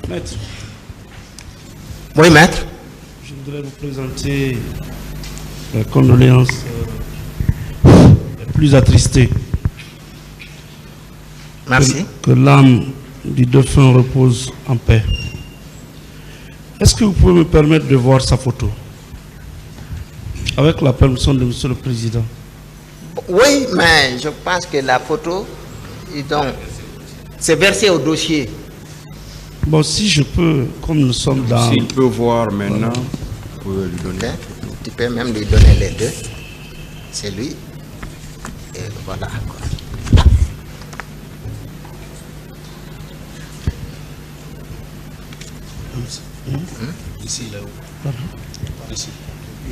Maître. Oui, maître. Je voudrais vous présenter la condoléance plus attristée. Merci. Que l'âme du défunt repose en paix. Est-ce que vous pouvez me permettre de voir sa photo? Avec la permission de Monsieur le Président. Oui, mais je pense que la photo, c'est versé au dossier. Bon, si je peux, comme nous sommes dans... S'il peut voir maintenant, vous pouvez lui donner. Okay. Tu peux même lui donner les deux. C'est lui. Et voilà. Ici, là-haut. Ici.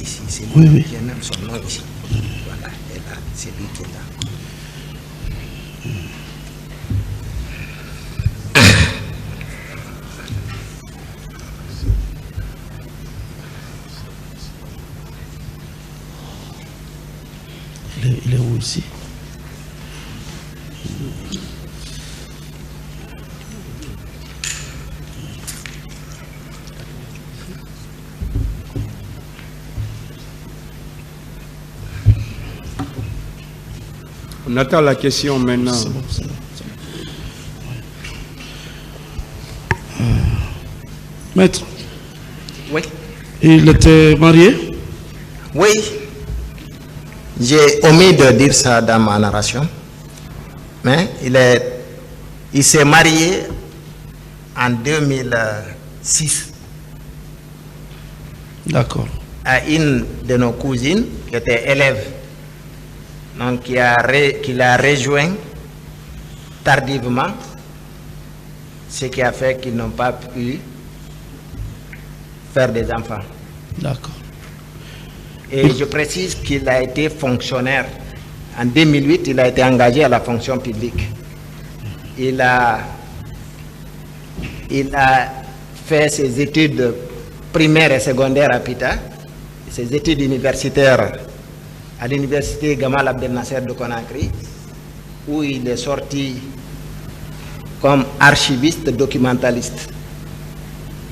Ici, c'est lui. Oui, oui. Il y a même son nom ici. Voilà. Et là, c'est lui qui est là. Il est où ici? On attend la question maintenant. C'est bon, c'est bon. Maître. Oui. Il était marié? Oui. J'ai omis de dire ça dans ma narration. Mais il s'est marié en 2006. D'accord. À une de nos cousines qui était élève. Donc, qu'il a rejoint tardivement, ce qui a fait qu'ils n'ont pas pu faire des enfants. D'accord. Et je précise qu'il a été fonctionnaire. En 2008, il a été engagé à la fonction publique. Il a fait ses études primaires et secondaires à Pita, ses études universitaires à l'université Gamal Abdel Nasser de Conakry, où il est sorti comme archiviste documentaliste.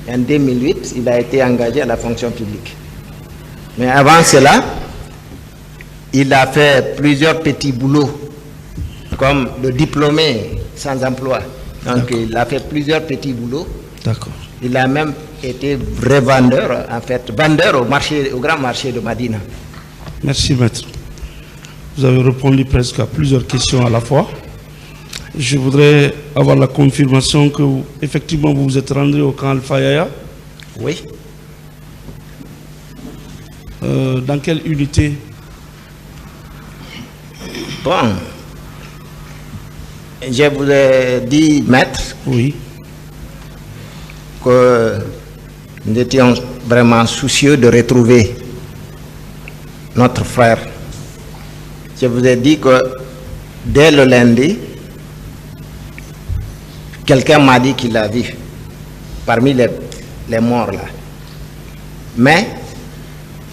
En 2008, il a été engagé à la fonction publique. Mais avant cela, il a fait plusieurs petits boulots, comme le diplômé sans emploi. Donc il a fait plusieurs petits boulots. D'accord. Il a même été vrai vendeur, en fait, vendeur au grand marché de Madina. Merci, maître. Vous avez répondu presque à plusieurs questions à la fois. Je voudrais avoir la confirmation que, effectivement, vous vous êtes rendu au camp Al-Fayaya. Oui. Dans quelle unité? Bon, je vous ai dit, maître, oui, que nous étions vraiment soucieux de retrouver notre frère. Je vous ai dit que dès le lundi, quelqu'un m'a dit qu'il l'a vu parmi les morts là. Mais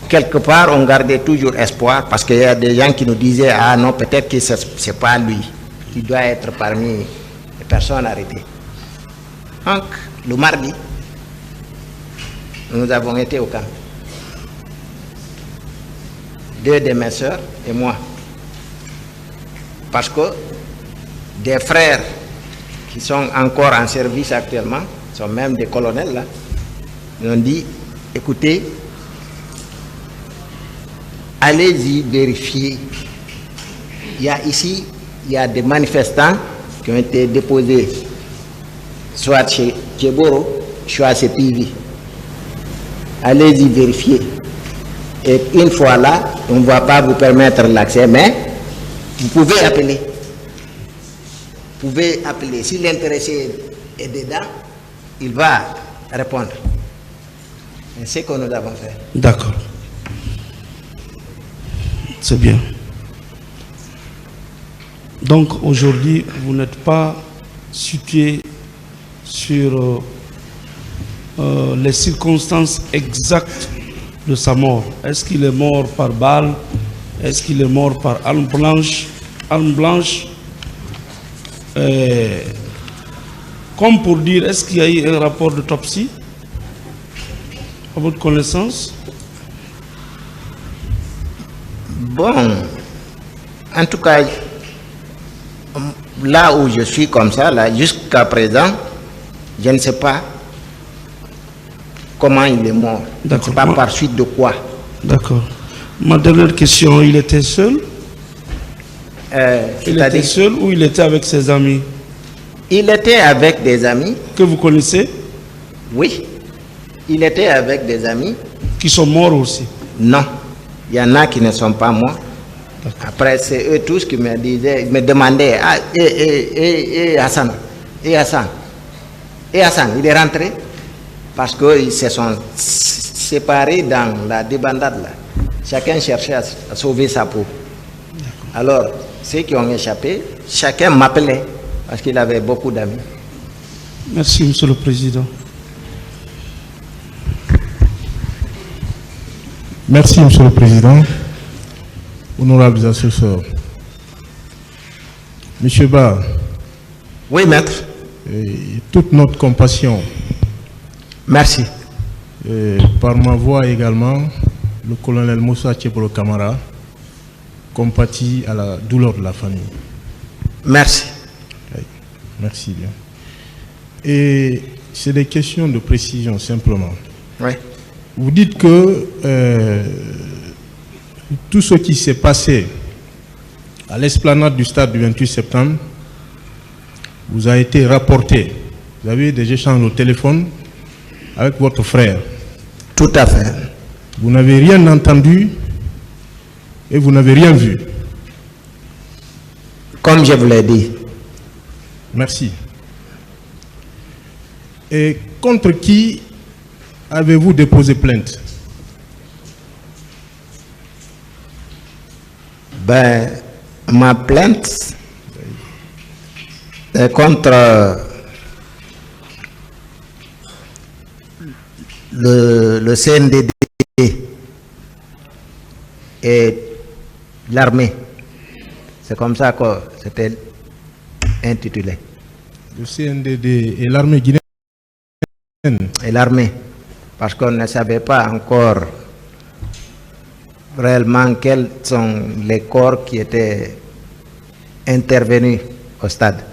quelque part, on gardait toujours espoir parce qu'il y a des gens qui nous disaient: ah non, peut-être que ce n'est pas lui qui doit être parmi les personnes arrêtées. Donc, le mardi, nous avons été au camp. 2 de mes soeurs et moi. Parce que des frères qui sont encore en service actuellement, sont même des colonels là, nous ont dit: écoutez, allez-y vérifier. Il y a des manifestants qui ont été déposés soit chez Djeboro, soit chez PV. Allez-y vérifier. Et une fois là, on ne va pas vous permettre l'accès, mais vous pouvez appeler. Vous pouvez appeler. Si l'intéressé est dedans, il va répondre. C'est ce que nous avons fait. d'accord. C'est bien. Donc aujourd'hui, vous n'êtes pas situé sur les circonstances exactes de sa mort. Est-ce qu'il est mort par balle? Est-ce qu'il est mort par arme blanche? Comme pour dire, est-ce qu'il y a eu un rapport d'autopsie à votre connaissance? Bon, en tout cas, là où je suis comme ça, là, jusqu'à présent, je ne sais pas comment il est mort. Je ne sais pas par suite de quoi. D'accord. Ma dernière question, il était seul? Il était seul ou il était avec ses amis? Il était avec des amis. Que vous connaissez? Oui. Il était avec des amis. Qui sont morts aussi? Non. Il y en a qui ne sont pas morts. Après, c'est eux tous qui me disaient, me demandaient, ah, et Hassan, et Hassan, et Hassan, il est rentré parce qu'ils se sont séparés dans la débandade là. Chacun cherchait à sauver sa peau. Alors, ceux qui ont échappé, chacun m'appelait parce qu'il avait beaucoup d'amis. Merci, Monsieur le Président. Merci, Monsieur le Président. Honorables assesseurs. Monsieur Ba. Oui, maître. Toute notre compassion. Merci. Par ma voix également, le colonel Moussa Tchebolo Kamara compatit à la douleur de la famille. Merci. Oui, merci bien. Et c'est des questions de précision simplement. Oui. Vous dites que tout ce qui s'est passé à l'esplanade du stade du 28 septembre vous a été rapporté. Vous avez eu des échanges au téléphone avec votre frère. Tout à fait. Vous n'avez rien entendu et vous n'avez rien vu. Comme je vous l'ai dit. Merci. Et contre qui avez-vous déposé plainte? Ben, ma plainte est contre le CNDD et l'armée. C'est comme ça que c'était intitulé. Le CNDD et l'armée guinéenne? Et l'armée, parce qu'on ne savait pas encore réellement quels sont les corps qui étaient intervenus au stade.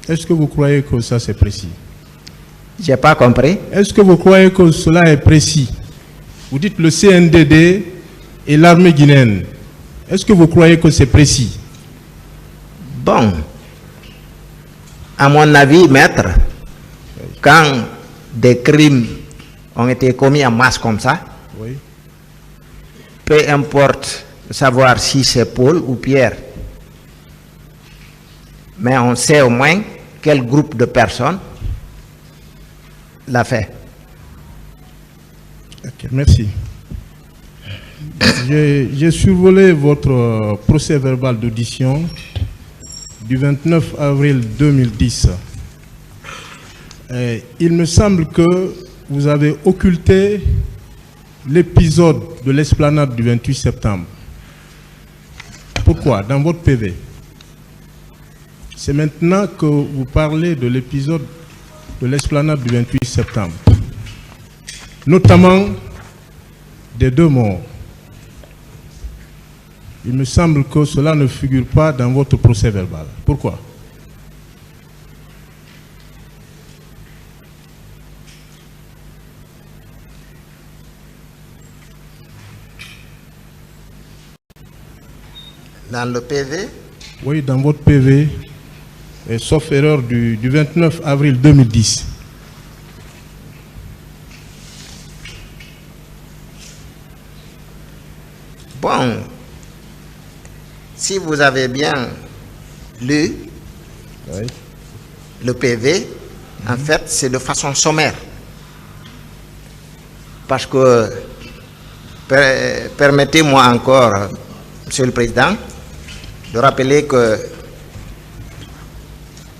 Est-ce que vous croyez que ça c'est précis? Je n'ai pas compris. Est-ce que vous croyez que cela est précis? Vous dites le CNDD et l'armée guinéenne. Est-ce que vous croyez que c'est précis? Bon, à mon avis, maître, quand des crimes ont été commis en masse comme ça, oui, peu importe de savoir si c'est Paul ou Pierre, mais on sait au moins quel groupe de personnes l'a fait. Ok, merci. J'ai survolé votre procès verbal d'audition du 29 avril 2010. Il me semble que vous avez occulté l'épisode de l'esplanade du 28 septembre. Pourquoi? Dans votre PV. C'est maintenant que vous parlez de l'épisode de l'esplanade du 28 septembre. Notamment des 2 morts. Il me semble que cela ne figure pas dans votre procès verbal. Pourquoi? Dans le PV? Oui, dans votre PV, sauf erreur du 29 avril 2010. Bon, si vous avez bien lu Oui. le PV, en fait, c'est de façon sommaire. Parce que, permettez-moi encore, Monsieur le Président, de rappeler que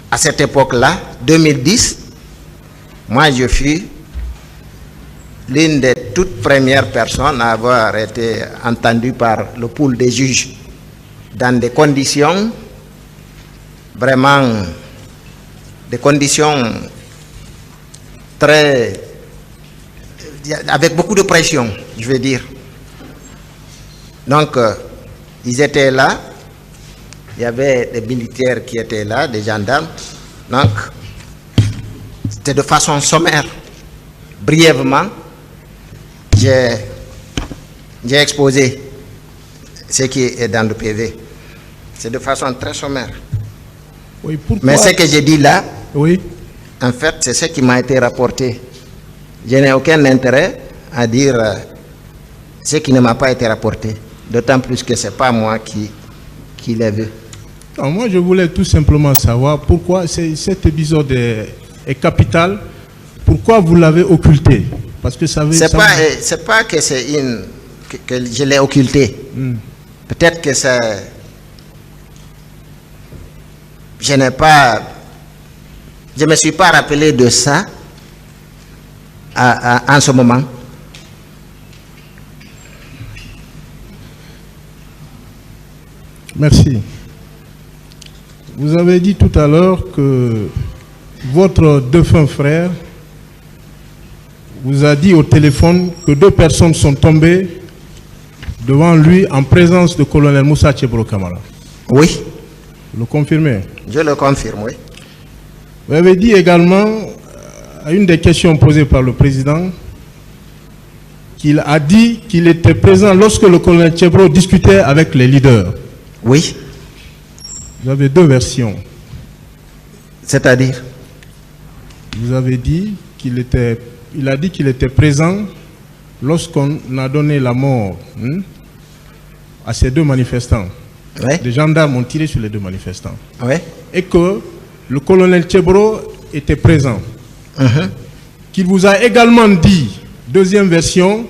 à cette époque-là, 2010, moi je fus l'une des toutes premières personnes à avoir été entendue par le pool des juges dans des conditions vraiment des conditions avec beaucoup de pression, je veux dire. Donc, ils étaient là, il y avait des militaires qui étaient là, des gendarmes. Donc, c'était de façon sommaire. Brièvement, j'ai exposé ce qui est dans le PV. C'est de façon très sommaire. Oui, pourquoi? Mais ce que j'ai dit là, Oui. en fait, c'est ce qui m'a été rapporté. Je n'ai aucun intérêt à dire ce qui ne m'a pas été rapporté. D'autant plus que ce n'est pas moi qui l'ai vu. Non, moi, je voulais tout simplement savoir pourquoi cet épisode est capital. Pourquoi vous l'avez occulté? Parce que ça veut dire. C'est pas que c'est que je l'ai occulté. Peut-être que ça. Je ne me suis pas rappelé de ça en ce moment. Merci. Vous avez dit tout à l'heure que votre défunt frère vous a dit au téléphone que 2 personnes sont tombées devant lui en présence du colonel Moussa Tchebro Kamara. Oui. Vous le confirmez? Je le confirme, oui. Vous avez dit également, à une des questions posées par le président, qu'il a dit qu'il était présent lorsque le colonel Tchebro discutait avec les leaders. Oui. Vous avez 2 versions. C'est-à-dire? Vous avez dit il a dit qu'il était présent lorsqu'on a donné la mort à ces 2 manifestants. Oui. Les gendarmes ont tiré sur les 2 manifestants. Oui. Et que le colonel Tchebro était présent. Qu'il vous a également dit, 2e version,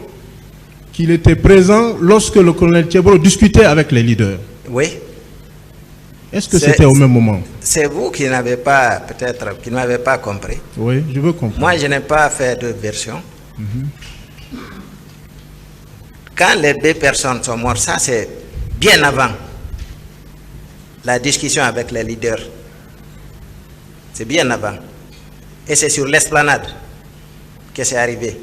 qu'il était présent lorsque le colonel Tchebro discutait avec les leaders. Oui. Est-ce que c'était au même moment? C'est vous qui n'avez pas, peut-être, qui ne m'avez pas compris. Oui, je veux comprendre. Moi, je n'ai pas fait de version. Quand les 2 personnes sont mortes, ça c'est bien avant la discussion avec les leaders. C'est bien avant. Et c'est sur l'esplanade que c'est arrivé.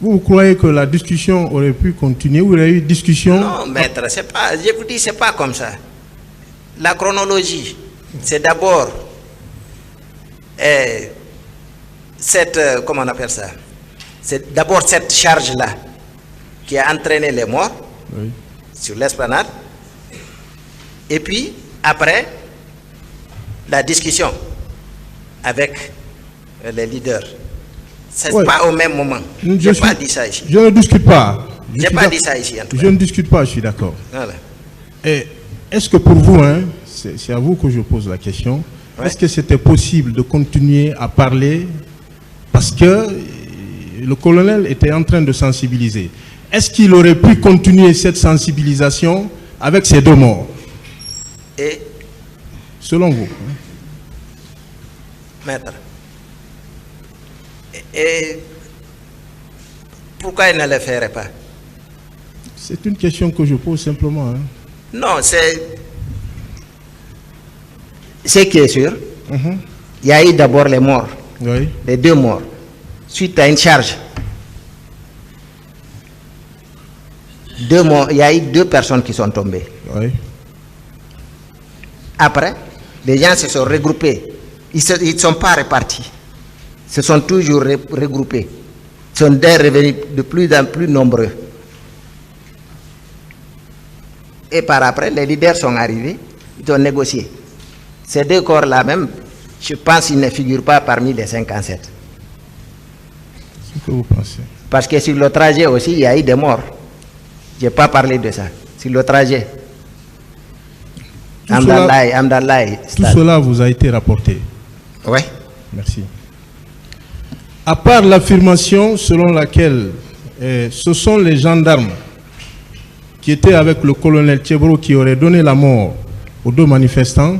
Vous croyez que la discussion aurait pu continuer ou il y a eu discussion? Non, maître, c'est pas, je vous dis, c'est pas comme ça. La chronologie, c'est d'abord comment on appelle ça? C'est d'abord cette charge-là qui a entraîné les morts sur l'esplanade. Et puis, après, la discussion avec les leaders. Ce n'est pas au même moment. Je n'ai pas dit ça ici. Je ne discute pas. Je n'ai pas dit ça ici, en tout cas. Je ne discute pas, je suis d'accord. Voilà. Et est-ce que pour vous, c'est à vous que je pose la question, est-ce que c'était possible de continuer à parler parce que le colonel était en train de sensibiliser? Est-ce qu'il aurait pu continuer cette sensibilisation avec ces 2 morts? Et selon vous? Maître, et pourquoi il ne le ferait pas? C'est une question que je pose simplement. Non, c'est... Ce qui est sûr, il y a eu d'abord les morts, les 2 morts, suite à une charge. 2 morts, il y a eu 2 personnes qui sont tombées. Après, les gens se sont regroupés. Ils ne sont pas répartis. Ils se sont toujours regroupés. Ils sont revenus de plus en plus nombreux. Et par après, les leaders sont arrivés, ils ont négocié. Ces 2 corps-là même, je pense qu'ils ne figurent pas parmi les 57. C'est ce que vous pensez? Parce que sur le trajet aussi, il y a eu des morts. Je n'ai pas parlé de ça. Sur le trajet. Tout cela vous a été rapporté? Oui. Merci. À part l'affirmation selon laquelle ce sont les gendarmes qui étaient avec le colonel Tchebro qui auraient donné la mort aux 2 manifestants,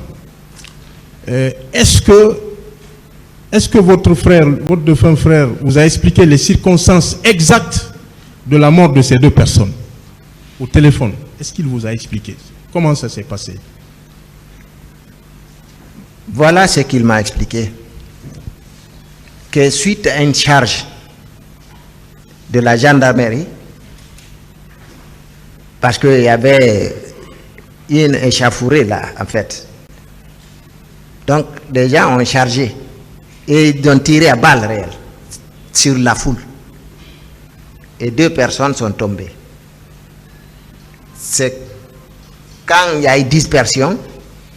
est-ce que votre frère, votre défunt frère, vous a expliqué les circonstances exactes de la mort de ces 2 personnes au téléphone? Est-ce qu'il vous a expliqué comment ça s'est passé? Voilà ce qu'il m'a expliqué. Que suite à une charge de la gendarmerie, parce qu'il y avait une échauffourée là, en fait. Donc, les gens ont chargé et ils ont tiré à balles réelles sur la foule. Et 2 personnes sont tombées. C'est quand il y a eu dispersion,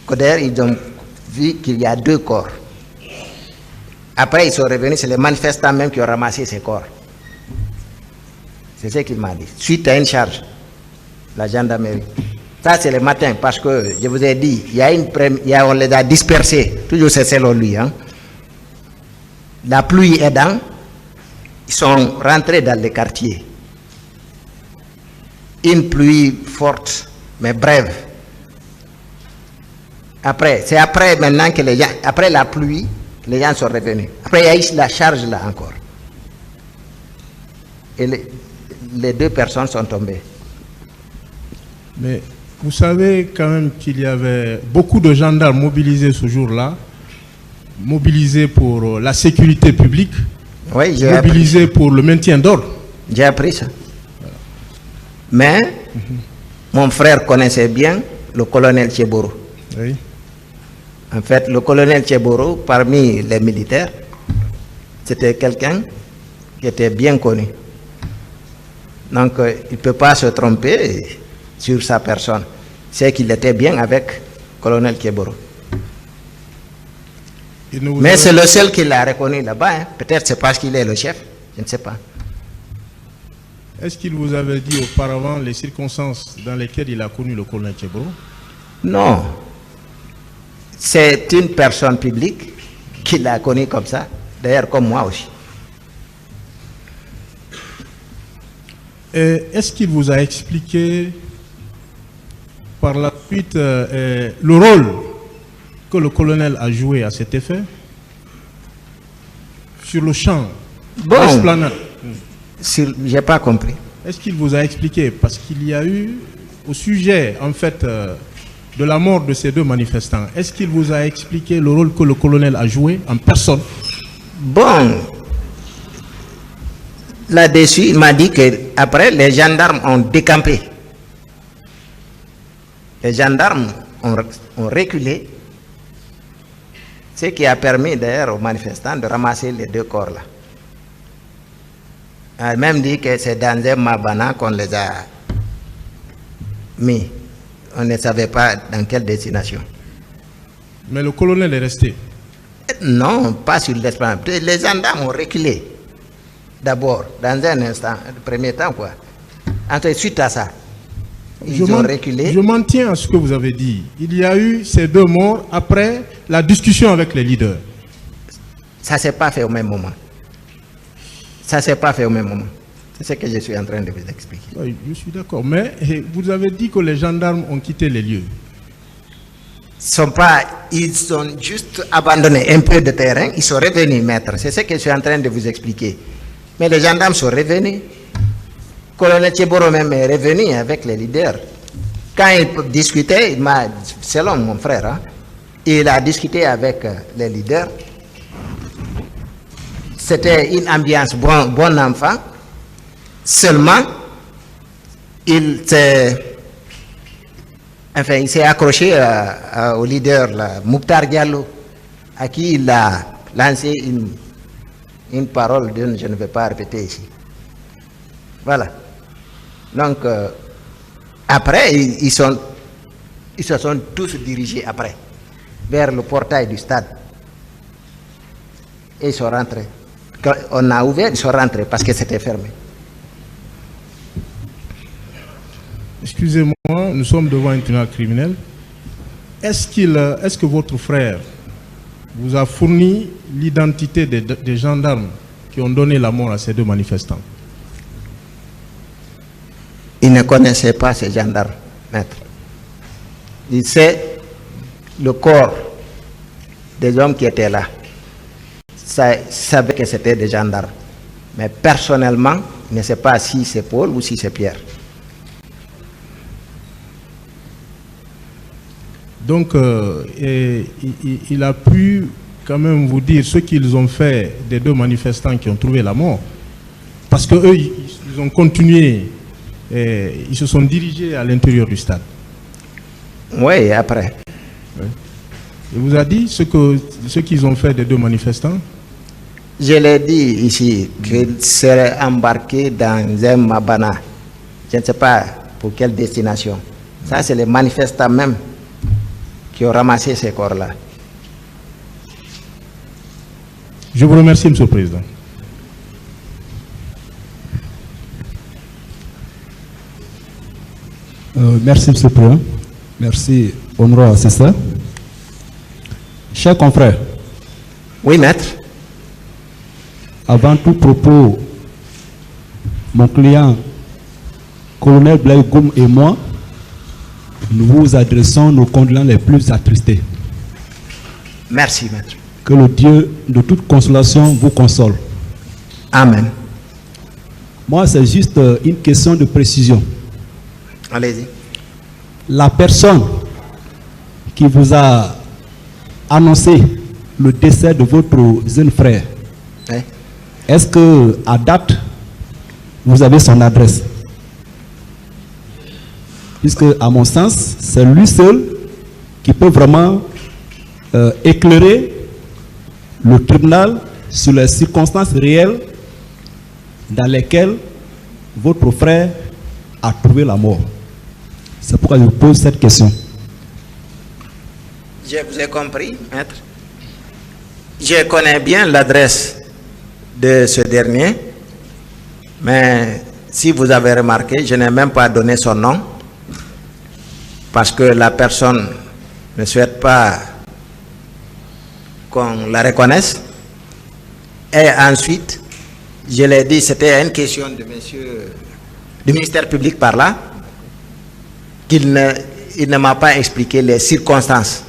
que d'ailleurs ils ont vu qu'il y a 2 corps. Après, ils sont revenus, c'est les manifestants même qui ont ramassé ces corps. C'est ce qu'il m'a dit. Suite à une charge, la gendarmerie. Ça, c'est le matin, parce que je vous ai dit, on les a dispersés. Toujours c'est selon lui. Hein. La pluie aidant, ils sont rentrés dans les quartiers. Une pluie forte, mais brève. Après, c'est après maintenant que les gens, après la pluie, les gens sont revenus. Après, il y a eu la charge là encore. Et les 2 personnes sont tombées. Mais vous savez quand même qu'il y avait beaucoup de gendarmes mobilisés ce jour-là, mobilisés pour la sécurité publique, oui, mobilisés pour le maintien d'ordre. J'ai appris ça. Mais mon frère connaissait bien le colonel Tcheboro. Oui. En fait, le colonel Tcheboro, parmi les militaires, c'était quelqu'un qui était bien connu. Donc, il ne peut pas se tromper sur sa personne. C'est qu'il était bien avec le colonel Tcheboro. Mais c'est le seul qui l'a reconnu là-bas. Hein. Peut-être c'est parce qu'il est le chef. Je ne sais pas. Est-ce qu'il vous avait dit auparavant les circonstances dans lesquelles il a connu le colonel Tcheboro? Non. C'est une personne publique qui l'a connu comme ça. D'ailleurs, comme moi aussi. Est-ce qu'il vous a expliqué par la suite le rôle que le colonel a joué à cet effet sur le champ, l'esplanade? Je n'ai pas compris. Est-ce qu'il vous a expliqué? Parce qu'il y a eu, au sujet, en fait, de la mort de ces 2 manifestants, est-ce qu'il vous a expliqué le rôle que le colonel a joué en personne? Bon, là-dessus, il m'a dit qu'après, les gendarmes ont décampé. Les gendarmes ont reculé, ce qui a permis d'ailleurs aux manifestants de ramasser les 2 corps là. Il a même dit que c'est dans un Mabana qu'on les a mis. On ne savait pas dans quelle destination. Mais le colonel est resté? Non, pas sur l'esplanade. Les gendarmes ont reculé. D'abord, dans un instant, le premier temps, quoi. Ensuite, suite à ça, ils ont reculé. Je m'en tiens à ce que vous avez dit. Il y a eu ces 2 morts après la discussion avec les leaders. Ça ne s'est pas fait au même moment. Ça ne s'est pas fait au même moment. C'est ce que je suis en train de vous expliquer. Oui, je suis d'accord. Mais vous avez dit que les gendarmes ont quitté les lieux. Ils ont juste abandonné un peu de terrain. Ils sont revenus, maître. C'est ce que je suis en train de vous expliquer. Mais les gendarmes sont revenus. Le colonel Tcheboro même est revenu avec les leaders. Quand il discutait, selon mon frère, hein, il a discuté avec les leaders. C'était une ambiance bon enfant. Seulement, il s'est accroché au leader, là, Mouktar Diallo, à qui il a lancé une parole dont je ne vais pas répéter ici. Voilà. Donc, après, ils se sont tous dirigés après, vers le portail du stade. Et ils sont rentrés. Quand on a ouvert, ils sont rentrés parce que c'était fermé. Excusez-moi, nous sommes devant un tribunal criminel. Est-ce que votre frère vous a fourni l'identité des gendarmes qui ont donné la mort à ces 2 manifestants? Il ne connaissait pas ces gendarmes, maître. Il sait le corps des hommes qui étaient là. Il savait que c'était des gendarmes. Mais personnellement, il ne sait pas si c'est Paul ou si c'est Pierre. Donc, il a pu quand même vous dire ce qu'ils ont fait des 2 manifestants qui ont trouvé la mort. Parce qu'eux, ils ont continué, ils se sont dirigés à l'intérieur du stade. Oui, après. Ouais. Il vous a dit ce qu'ils ont fait des 2 manifestants? Je l'ai dit ici qu'ils seraient embarqués dans un Mabana. Je ne sais pas pour quelle destination. Ça, c'est les manifestants même qui ont ramassé ces corps-là. Je vous remercie, M. le Président. Merci, M. le Président. Merci, honorable assesseur. Chers confrères. Oui, maître. Avant tout propos, mon client, colonel Blaise Goum et moi, nous vous adressons nos condoléances les plus attristées. Merci, maître. Que le Dieu de toute consolation vous console. Amen. Moi, c'est juste une question de précision. Allez-y. La personne qui vous a annoncé le décès de votre jeune frère, Oui. est-ce que à date, vous avez son adresse? Puisque, à mon sens, c'est lui seul qui peut vraiment éclairer le tribunal sur les circonstances réelles dans lesquelles votre frère a trouvé la mort. C'est pourquoi je vous pose cette question. Je vous ai compris, maître. Je connais bien l'adresse de ce dernier, mais si vous avez remarqué, je n'ai même pas donné son nom, parce que la personne ne souhaite pas qu'on la reconnaisse. Et ensuite, je l'ai dit, c'était une question de monsieur du ministère public par là, qu'il ne m'a pas expliqué les circonstances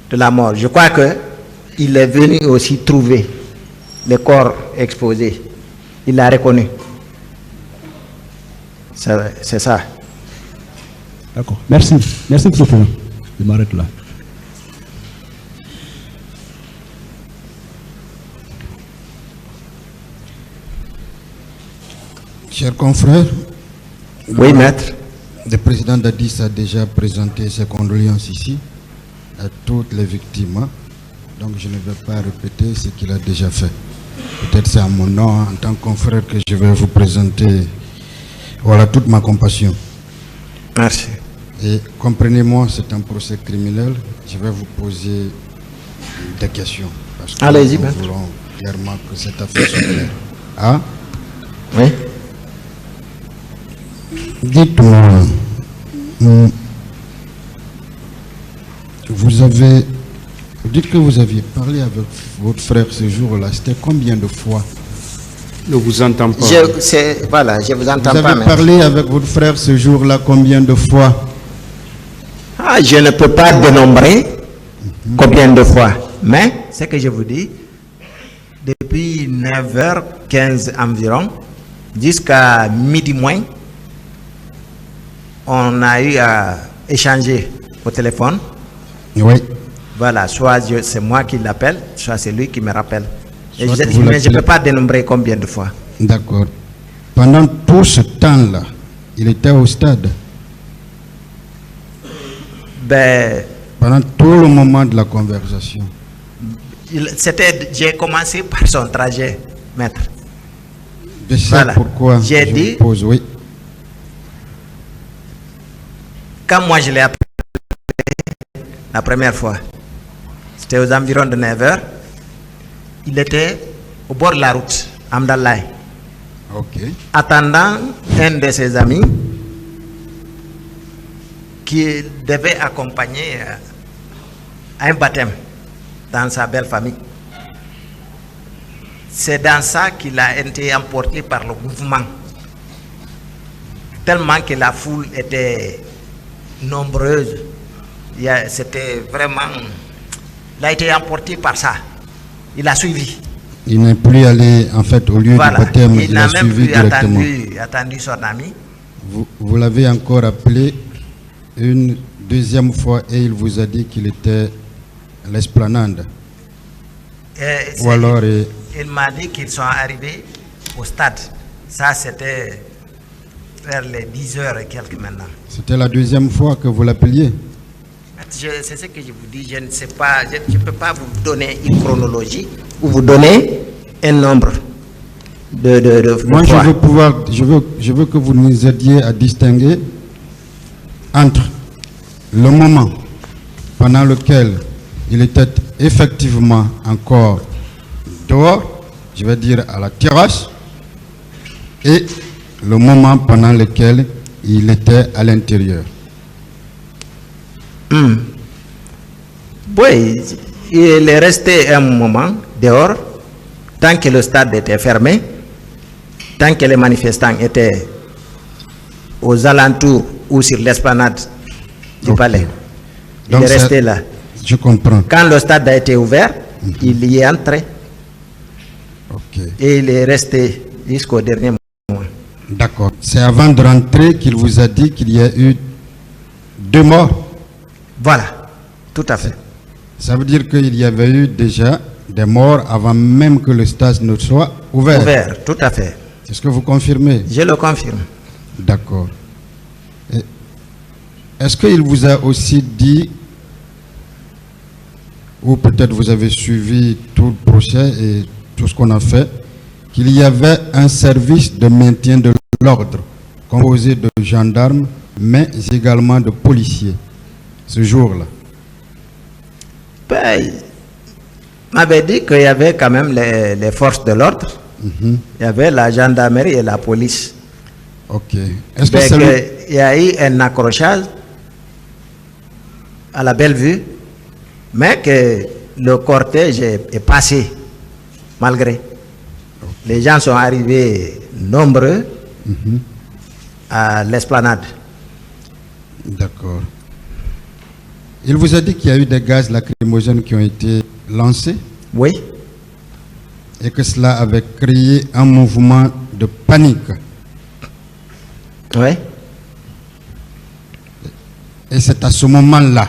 de la mort. Je crois qu'il est venu aussi trouver les corps exposés. Il l'a reconnu. C'est ça. D'accord. Merci. Merci, M. le Président. Je m'arrête là. Chers confrères, Oui, maître. le président Dadis a déjà présenté ses condoléances ici à toutes les victimes. Donc je ne vais pas répéter ce qu'il a déjà fait. Peut-être c'est à mon nom, en tant que confrère, que je vais vous présenter voilà toute ma compassion. Merci. Et comprenez-moi, c'est un procès criminel. Je vais vous poser des questions. Parce que Allez-y, nous maître. voulons clairement que cette affaire soit claire. Ah? Oui. Dites-moi, vous dites que vous aviez parlé avec votre frère ce jour-là. C'était combien de fois? Ne vous entends pas. Voilà, je vous entends Vous pas, avez maître. parlé avec votre frère ce jour-là combien de fois? Ah, je ne peux pas dénombrer combien de fois. Mais, ce que je vous dis, depuis 9h15 environ, jusqu'à midi moins, on a eu à échanger au téléphone. Oui. Voilà, soit c'est moi qui l'appelle, soit c'est lui qui me rappelle. Et Soit mais vous je ne l'appelez. peux pas dénombrer combien de fois. D'accord. Pendant tout ce temps-là, il était au stade. Ben, Pendant tout le moment de la conversation. j'ai commencé par son trajet, maître. C'est ça Voilà. pourquoi J'ai je dit- vous pose, oui. Quand moi je l'ai appelé la première fois, c'était aux environs de 9h, il était au bord de la route, à Mdalaï, Ok. attendant un de ses amis qui devait accompagner à un baptême dans sa belle famille. C'est dans ça qu'il a été emporté par le mouvement, tellement que la foule était nombreuse. C'était vraiment... Il a été emporté par ça. Il a suivi. Il n'est plus allé, en fait, au lieu Voilà. du baptême, Il il n'a a même suivi plus directement. attendu son ami. Vous l'avez encore appelé une deuxième fois et il vous a dit qu'il était à l'esplanade. Ou alors... Il m'a dit qu'ils sont arrivés au stade. Ça, c'était vers les 10h et quelques maintenant. C'était la deuxième fois que vous l'appeliez? C'est ce que je vous dis, je ne sais pas, je ne peux pas vous donner une chronologie ou vous donner un nombre de Moi, fois. je veux que vous nous aidiez à distinguer entre le moment pendant lequel il était effectivement encore dehors, je vais dire à la terrasse, et le moment pendant lequel il était à l'intérieur. Oui, il est resté un moment dehors, tant que le stade était fermé, tant que les manifestants étaient aux alentours ou sur l'esplanade du palais. Il Donc est resté là. Je comprends. Quand le stade a été ouvert, il y est entré. Ok. Et il est resté jusqu'au dernier moment. D'accord. C'est avant de rentrer qu'il vous a dit qu'il y a eu 2 morts. Voilà, tout à fait. Ça veut dire qu'il y avait eu déjà des morts avant même que le stade ne soit ouvert. Ouvert, tout à fait. Est-ce que vous confirmez? Je le confirme. D'accord. Est-ce qu'il vous a aussi dit, ou peut-être vous avez suivi tout le procès et tout ce qu'on a fait, qu'il y avait un service de maintien de l'ordre composé de gendarmes, mais également de policiers, ce jour-là? Ben, il m'avait dit qu'il y avait quand même les forces de l'ordre. Il y avait la gendarmerie et la police. Ok. Est-ce que Ben, c'est il y a eu un accrochage à la Bellevue, mais que le cortège est passé, malgré. Les gens sont arrivés nombreux à l'esplanade. D'accord. Il vous a dit qu'il y a eu des gaz lacrymogènes qui ont été lancés Oui, et que cela avait créé un mouvement de panique. oui. Et c'est à ce moment-là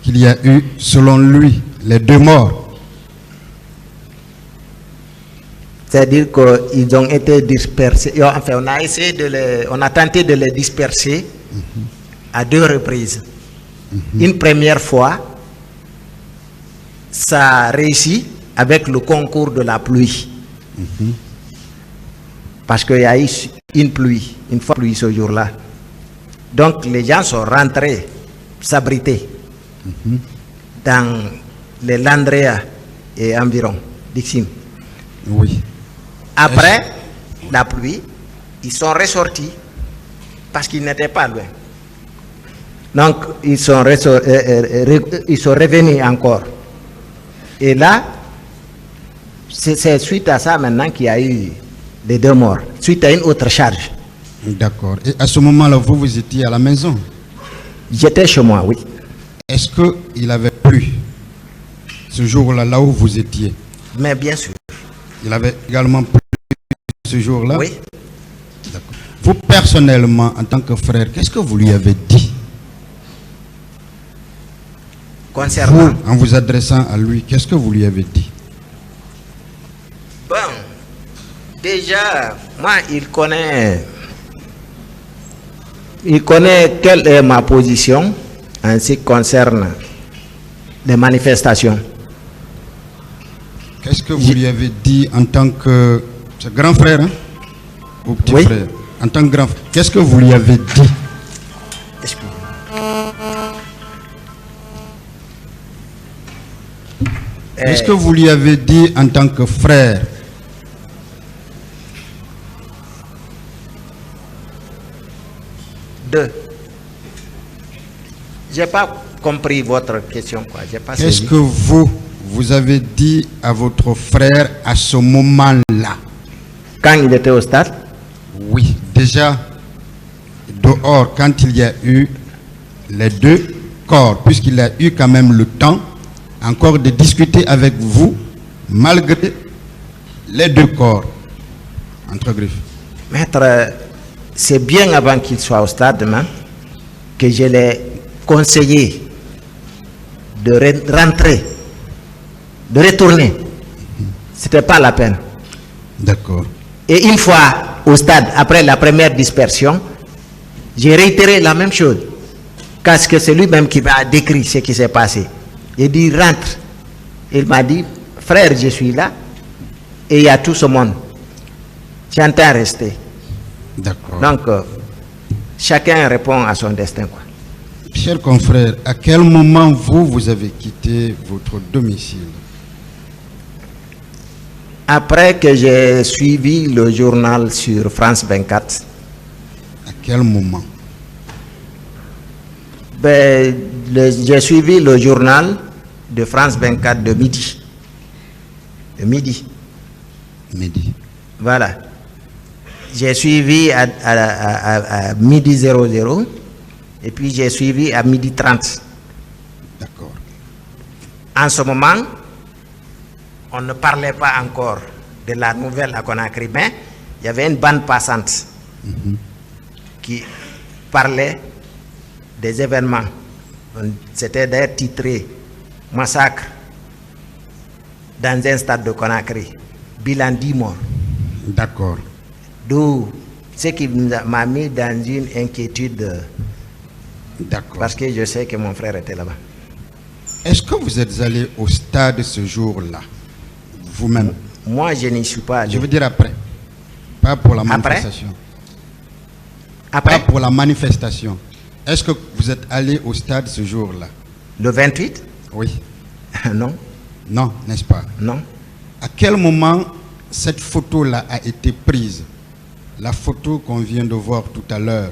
qu'il y a eu, selon lui, les 2 morts. C'est-à-dire qu'ils ont été dispersés. Enfin, on a essayé on a tenté de les disperser à 2 reprises. Une première fois, ça a réussi avec le concours de la pluie. Parce qu'il y a eu une fois pluie ce jour-là. Donc les gens sont rentrés, s'abriter dans les Landrea et environ, Dixim. Oui. Après la pluie, ils sont ressortis parce qu'ils n'étaient pas loin. Donc ils sont revenus encore. Et là, c'est suite à ça maintenant qu'il y a eu les 2 morts, suite à une autre charge. D'accord. Et à ce moment-là, vous étiez à la maison? J'étais chez moi, oui. Est-ce qu'il avait plu ce jour-là, là où vous étiez? Mais bien sûr. Il avait également plu ce jour-là? Oui. D'accord. Vous, personnellement, en tant que frère, qu'est-ce que vous lui avez dit? Concernant. Vous, en vous adressant à lui, qu'est-ce que vous lui avez dit? Bon, déjà, moi, il connaît quelle est ma position en ce qui concerne les manifestations. Qu'est-ce que vous lui avez dit en tant que... C'est grand frère, hein? Ou petit Oui. frère? En tant que grand frère, qu'est-ce que vous lui avez dit? Qu'est-ce que vous lui avez dit en tant que frère? J'ai pas compris votre question, quoi. J'ai pas Qu'est-ce saisi. que vous avez dit à votre frère à ce moment-là? Quand il était au stade? Oui, déjà dehors, quand il y a eu les 2 corps, puisqu'il a eu quand même le temps encore de discuter avec vous, malgré les 2 corps, entre griffes. Maître, c'est bien avant qu'il soit au stade, même. que je l'ai conseillé de rentrer, de retourner, c'était pas la peine. D'accord. Et une fois au stade, après la première dispersion, j'ai réitéré la même chose. Parce que c'est lui-même qui m'a décrit ce qui s'est passé. J'ai dit rentre. Il m'a dit frère, je suis là et il y a tout ce monde. J'entends rester. D'accord. Donc, chacun répond à son destin, quoi. Chers confrères, à quel moment vous avez quitté votre domicile? Après que j'ai suivi le journal sur France 24. À quel moment? J'ai suivi le journal de France 24 de midi. De midi. Midi. Voilà. J'ai suivi à midi 00 et puis j'ai suivi à midi 30. D'accord. En ce moment, on ne parlait pas encore de la nouvelle à Conakry, mais il y avait une bande passante qui parlait des événements. C'était d'ailleurs titré Massacre dans un stade de Conakry. Bilan 10 morts. D'accord. D'où ce qui m'a mis dans une inquiétude. D'accord. Parce que je sais que mon frère était là-bas. Est-ce que vous êtes allé au stade ce jour-là, vous-même? Moi, je n'y suis pas allé. Je veux dire après. Pas pour la manifestation. Après? Pas pour la manifestation. Est-ce que vous êtes allé au stade ce jour-là? Le 28? Oui. Non. Non, n'est-ce pas? Non. À quel moment cette photo-là a été prise? La photo qu'on vient de voir tout à l'heure.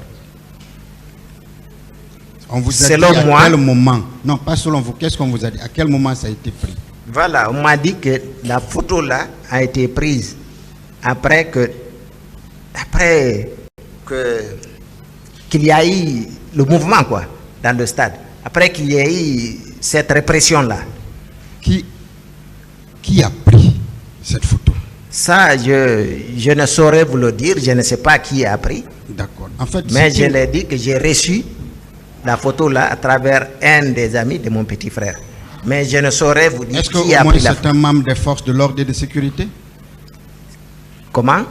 On vous a dit à quel moment? Non, pas selon vous. Qu'est-ce qu'on vous a dit? À quel moment ça a été pris? Voilà, on m'a dit que la photo-là a été prise après qu'il y a eu le mouvement, quoi, dans le stade. Après qu'il y ait eu cette répression-là. Qui a pris cette photo? Ça, je ne saurais vous le dire. Je ne sais pas qui a pris. D'accord. En fait, mais je l'ai dit que j'ai reçu la photo-là à travers un des amis de mon petit frère. Mais je ne saurais vous dire qui a pris la photo. Est-ce qu'au moins c'est un membre des forces de l'ordre et de sécurité? Comment?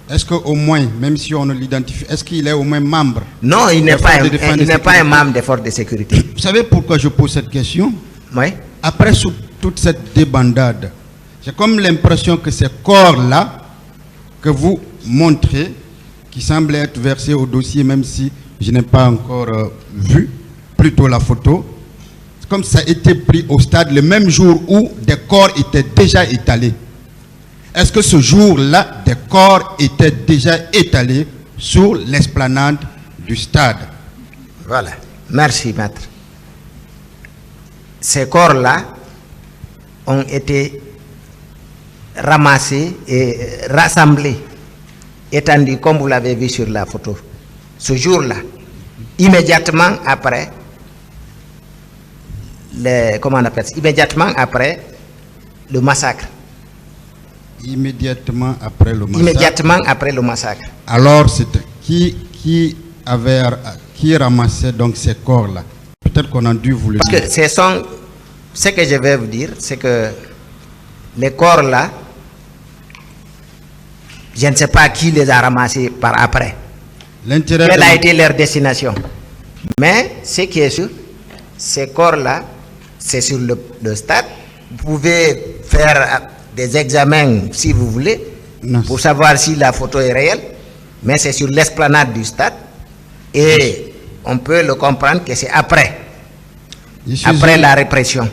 Est-ce qu'au moins, même si on ne l'identifie, est-ce qu'il est au moins membre? Non, il n'est pas un membre des forces de sécurité. Vous savez pourquoi je pose cette question? Oui. Après toute cette débandade, j'ai comme l'impression que ces corps-là que vous montrez, qui semblent être versés au dossier, même si je n'ai pas encore vu plutôt la photo, c'est comme ça a été pris au stade le même jour où des corps étaient déjà étalés. Est-ce que ce jour-là, des corps étaient déjà étalés sur l'esplanade du stade? Voilà. Merci, maître. Ces corps-là ont été ramassés et rassemblés, étendus comme vous l'avez vu sur la photo. Ce jour-là, immédiatement après, immédiatement après le massacre. Immédiatement après le massacre. Immédiatement après le massacre. Alors, c'était qui ramassait donc ces corps-là? Peut-être qu'on a dû vous le dire. Parce que ce que je vais vous dire, c'est que les corps-là, je ne sais pas qui les a ramassés par après. Quelle a été leur destination? Mais ce qui est sûr, ces corps-là, c'est sur le stade. Vous pouvez faire des examens si vous voulez, pour savoir si la photo est réelle, mais c'est sur l'esplanade du stade et on peut le comprendre que c'est après la répression.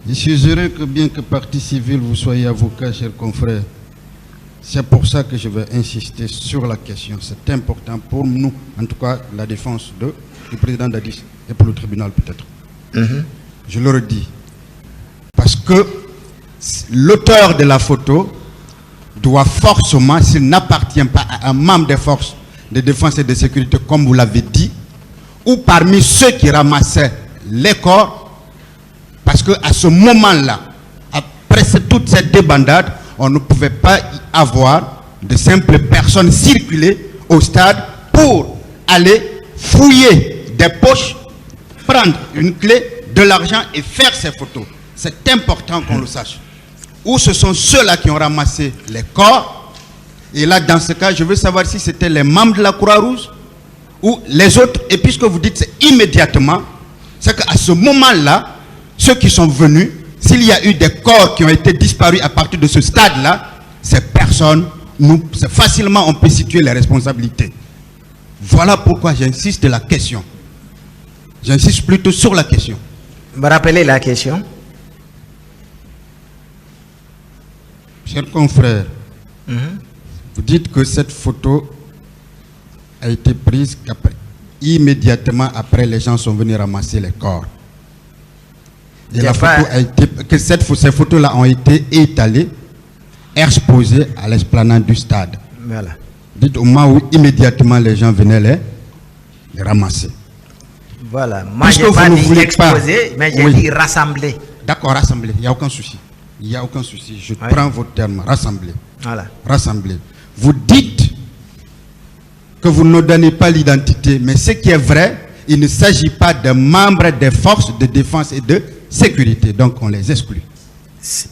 Je suis heureux que bien que partie civile vous soyez avocat, chers confrères. C'est pour ça que je vais insister sur la question. C'est important pour nous, en tout cas la défense du président Dadis et pour le tribunal peut-être. Je le redis. Parce que l'auteur de la photo doit forcément, s'il n'appartient pas à un membre des forces de défense et de sécurité, comme vous l'avez dit, ou parmi ceux qui ramassaient les corps, parce qu'à ce moment-là, après toute cette débandade, on ne pouvait pas y avoir de simples personnes circuler au stade pour aller fouiller des poches prendre une clé, de l'argent et faire ces photos. C'est important qu'on le sache. Ou ce sont ceux-là qui ont ramassé les corps. Et là, dans ce cas, je veux savoir si c'était les membres de la Croix-Rouge ou les autres. Et puisque vous dites c'est immédiatement, c'est qu'à ce moment-là, ceux qui sont venus, s'il y a eu des corps qui ont été disparus à partir de ce stade-là, ces personnes, c'est facilement on peut situer les responsabilités. Voilà pourquoi j'insiste la question. J'insiste plutôt sur la question. Me rappelez la question? Chers confrères, vous dites que cette photo a été prise immédiatement après les gens sont venus ramasser les corps. Et la photo a été, que ces photos-là ont été étalées, exposées à l'esplanade du stade. Voilà. Dites au moment où immédiatement les gens venaient les ramasser. Voilà. Moi, je n'ai pas dit exposer, mais j'ai dit rassembler. D'accord, rassembler. Il n'y a aucun souci. Il n'y a aucun souci. Je prends votre terme. Rassembler. Voilà. Rassembler. Vous dites que vous ne donnez pas l'identité, mais ce qui est vrai, il ne s'agit pas de membres des forces de défense et de sécurité. Donc, on les exclut.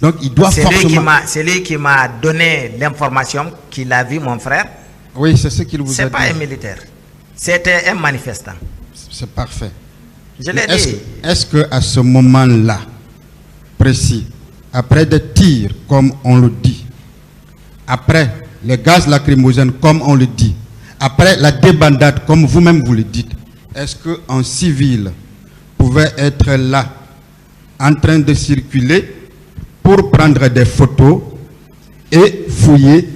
Donc, il doit forcément... C'est lui qui m'a donné l'information qu'il a vu mon frère. Oui, c'est ce qu'il vous a dit. C'est pas un militaire. C'était un manifestant. C'est parfait. Je l'ai dit. Est-ce qu'à ce moment-là, précis, après des tirs, comme on le dit, après les gaz lacrymogènes, comme on le dit, après la débandade, comme vous-même vous le dites, est-ce qu'un civil pouvait être là, en train de circuler, pour prendre des photos et fouiller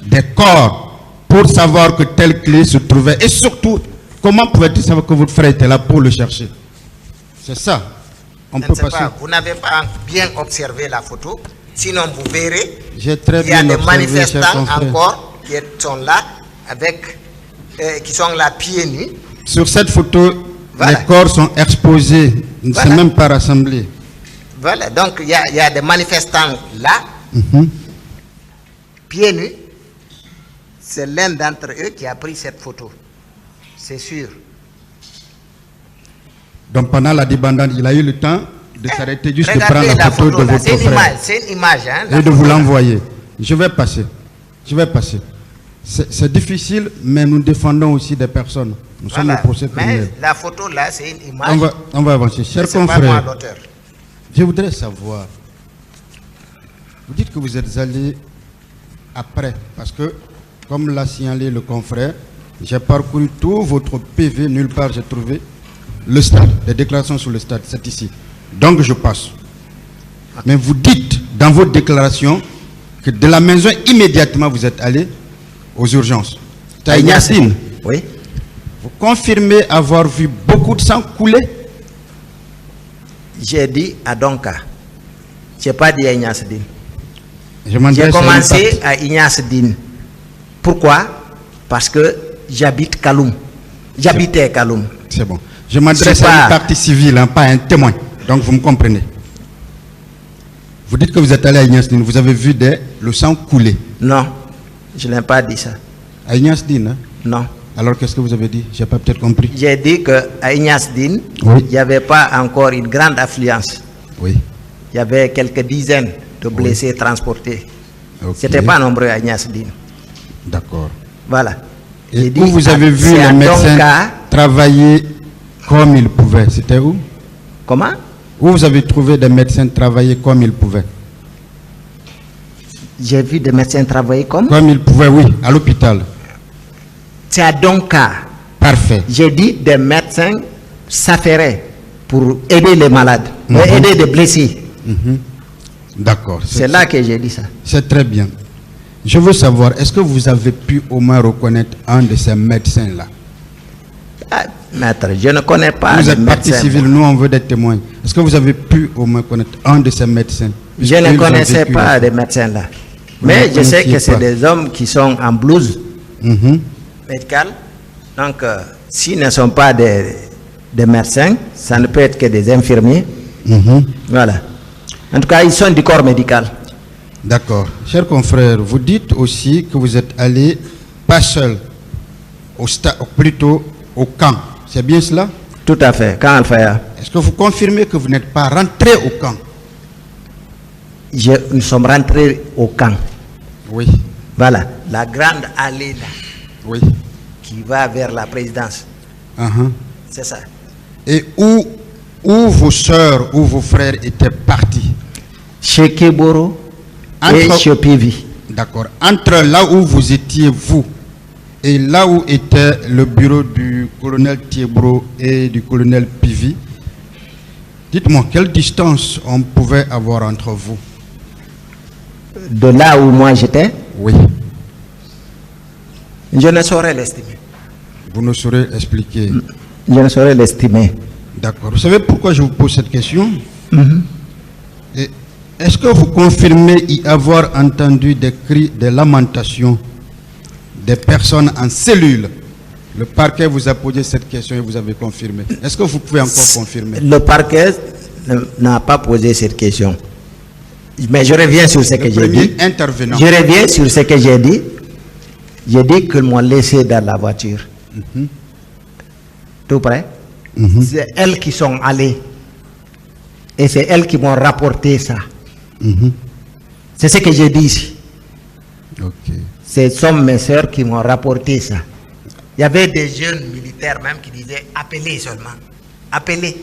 des corps, pour savoir que telle clé se trouvait, et surtout, comment pouvez-vous savoir que votre frère était là pour le chercher? C'est ça. On peut passer. Vous n'avez pas bien observé la photo, sinon vous verrez. J'ai très il y a bien des observé, manifestants encore qui sont là, qui sont là pieds nus. Sur cette photo, les corps sont exposés, ne sont même pas rassemblés. Voilà, donc il y a des manifestants là, pieds nus. C'est l'un d'entre eux qui a pris cette photo. C'est sûr. Donc pendant la débandade, il a eu le temps de s'arrêter juste de prendre la photo de votre frère. C'est une image. Et de vous l'envoyer. Je vais passer. C'est difficile, mais nous défendons aussi des personnes. Nous sommes au procès criminel. Mais la photo là, c'est une image. On va avancer. Chers confrères, je voudrais savoir, vous dites que vous êtes allé après, parce que, comme l'a signalé le confrère, j'ai parcouru tout votre PV, nulle part j'ai trouvé le stade, les déclarations sur le stade, c'est ici. Donc je passe. Mais vous dites dans votre déclaration que de la maison immédiatement vous êtes allé aux urgences. Taïnassine, oui. Vous confirmez avoir vu beaucoup de sang couler? J'ai dit à Donka. Je n'ai pas dit à Ignace Dine. J'ai commencé à Ignace Dine. Pourquoi? Parce que j'habite Kaloum. J'habitais Kaloum. C'est bon. Je m'adresse à une partie civile, hein, pas à un témoin. Donc vous me comprenez. Vous dites que vous êtes allé à Ignace Dine, vous avez vu le sang couler. Non, je n'ai pas dit ça. À Ignace Dine, hein? Non. Alors qu'est-ce que vous avez dit? Je n'ai pas peut-être compris. J'ai dit qu'à Ignace Dine, il n'y avait pas encore une grande affluence. Oui. Il y avait quelques dizaines de blessés transportés. Ce n'était pas nombreux à Ignace Dine. D'accord. Voilà. Et où vous avez vu les médecins travailler comme ils pouvaient? C'était où? Comment? Où vous avez trouvé des médecins travailler comme ils pouvaient? J'ai vu des médecins travailler comme ils pouvaient, oui, à l'hôpital. C'est à Donka. Parfait. J'ai dit des médecins s'affairaient pour aider les malades, aider les blessés. D'accord. C'est là que j'ai dit ça. C'est très bien. Je veux savoir, est-ce que vous avez pu au moins reconnaître un de ces médecins-là? Maître, je ne connais pas. Vous êtes partie civile, nous on veut des témoins. Est-ce que vous avez pu au moins connaître un de ces médecins? Je ne connaissais pas des médecins là. Mais je sais que c'est des hommes qui sont en blouse médicale. Donc, s'ils ne sont pas des médecins, ça ne peut être que des infirmiers. Voilà. En tout cas, ils sont du corps médical. D'accord. Chers confrères, vous dites aussi que vous êtes allé pas seul, plutôt au camp. C'est bien cela? Tout à fait. Quand Alphaya? Est-ce que vous confirmez que vous n'êtes pas rentré au camp? Nous sommes rentrés au camp. Oui. Voilà, la grande allée là, Oui. qui va vers la présidence. C'est ça. Et où vos soeurs ou vos frères étaient partis? Chez Keboro et chez Pivi. D'accord. Entre là où vous étiez, vous, et là où était le bureau du colonel Thiebro et du colonel Pivi, dites-moi, quelle distance on pouvait avoir entre vous? De là où moi j'étais? Oui. Je ne saurais l'estimer. Vous ne saurez expliquer. Je ne saurais l'estimer. D'accord. Vous savez pourquoi je vous pose cette question? Et est-ce que vous confirmez y avoir entendu des cris, des lamentations des personnes en cellule? Le parquet vous a posé cette question et vous avez confirmé. Est-ce que vous pouvez encore confirmer? Le parquet n'a pas posé cette question. Mais je reviens sur ce que j'ai dit. Intervenant. Je reviens sur ce que j'ai dit. J'ai dit qu'ils m'ont laissé dans la voiture. Tout près. C'est elles qui sont allées. Et c'est elles qui m'ont rapporté ça. C'est ce que j'ai dit ici. Ok. Ce sont mes sœurs qui m'ont rapporté ça. Il y avait des jeunes militaires même qui disaient appelez seulement. Appelez.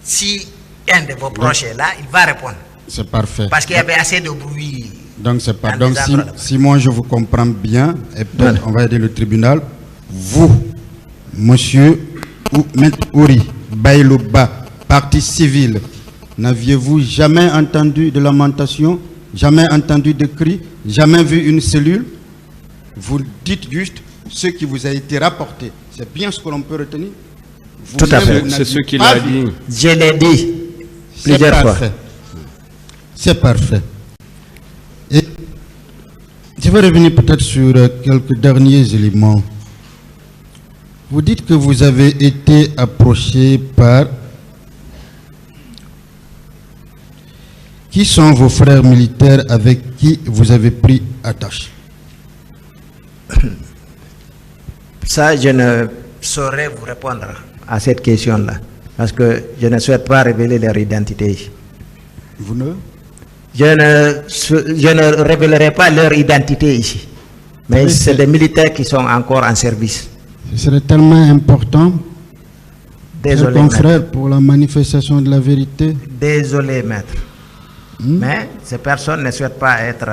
Si un de vos proches est là, il va répondre. C'est parfait. Parce qu'il y avait assez de bruit. Donc c'est pas. dans Donc les arbres. si moi je vous comprends bien, et peut-être Voilà. on va aider le tribunal, vous, monsieur Maître Ouri Bailouba, partie civile, n'aviez-vous jamais entendu de lamentation, jamais entendu de cris, jamais vu une cellule? Vous dites juste ce qui vous a été rapporté. C'est bien ce que l'on peut retenir? Tout à fait. C'est ce qu'il pas a vu. dit. Je l'ai dit C'est plusieurs fois. parfait. C'est parfait. Et je vais revenir peut-être sur quelques derniers éléments. Vous dites que vous avez été approché par... Qui sont vos frères militaires avec qui vous avez pris attache? Ça, je ne saurais vous répondre à cette question-là. Parce que je ne souhaite pas révéler leur identité. Vous ne? Je ne révélerai pas leur identité ici. Mais Oui, c'est c'est- des militaires qui sont encore en service. Ce serait tellement important, chers Désolé, maître. confrères, pour la manifestation de la vérité. Désolé, maître. Mais ces personnes ne souhaitent pas être...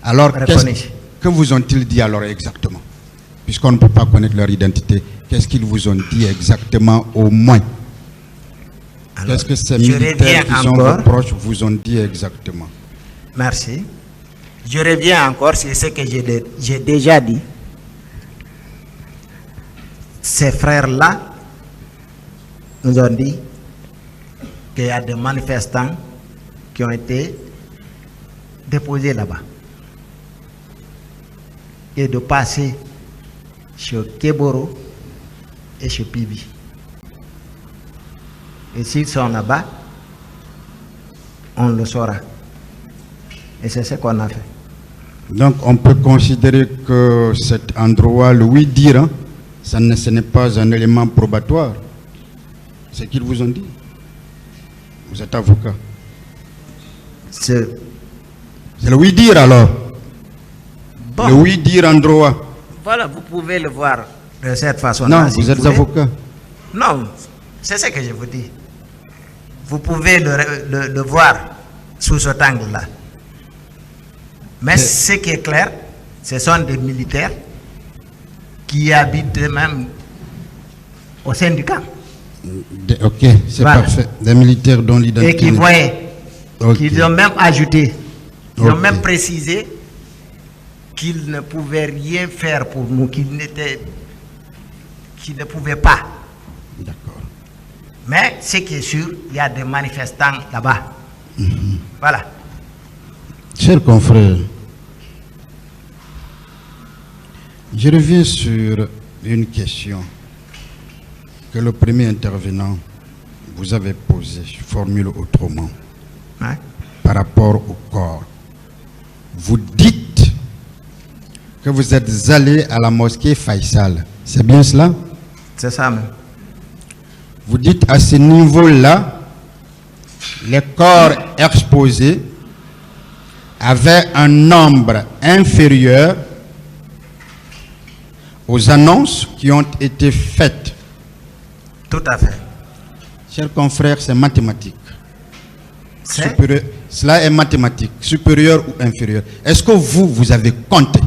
Alors, Reconnus. que vous ont-ils dit alors exactement? Puisqu'on ne peut pas connaître leur identité, qu'est-ce qu'ils vous ont dit exactement au moins? Alors, Qu'est-ce que ces je militaires reviens qui sont encore. vos proches vous ont dit exactement? Merci. Je reviens encore sur ce que j'ai déjà dit. Ces frères-là nous ont dit qu'il y a des manifestants qui ont été déposés là-bas. Et de passer chez Keboro et chez Pibi. Et s'ils sont là-bas, on le saura. Et c'est ce qu'on a fait. Donc, on peut considérer que cet endroit, le oui-dire, hein, ce n'est pas un élément probatoire. C'est ce qu'ils vous ont dit. Vous êtes avocat. C'est C'est le oui-dire alors. bon. Le oui-dire endroit. Voilà, vous pouvez le voir de cette façon. Non, vous êtes avocat. Non, c'est ce que je vous dis. Vous pouvez le voir sous cet angle-là. Mais ce qui est clair, ce sont des militaires qui habitent même au sein du camp. Ok, c'est Voilà. parfait. Des militaires dont Et l'identité... qui voyaient, Ok. qu'ils ont même ajouté, ils ont Ok. même précisé qu'ils ne pouvaient rien faire pour nous, qu'ils ne pouvaient pas. D'accord. Mais ce qui est sûr, il y a des manifestants là-bas. Voilà. Chers confrères, je reviens sur une question que le premier intervenant vous avait posée. Je formule autrement. Hein? Par rapport au corps. Vous dites que vous êtes allé à la mosquée Faisal. C'est bien cela? C'est ça même. Vous dites à ce niveau-là, les corps exposés avaient un nombre inférieur aux annonces qui ont été faites. Tout à fait. Chers confrères, c'est mathématique. C'est Cela est mathématique, supérieur ou inférieur. Est-ce que vous avez compté?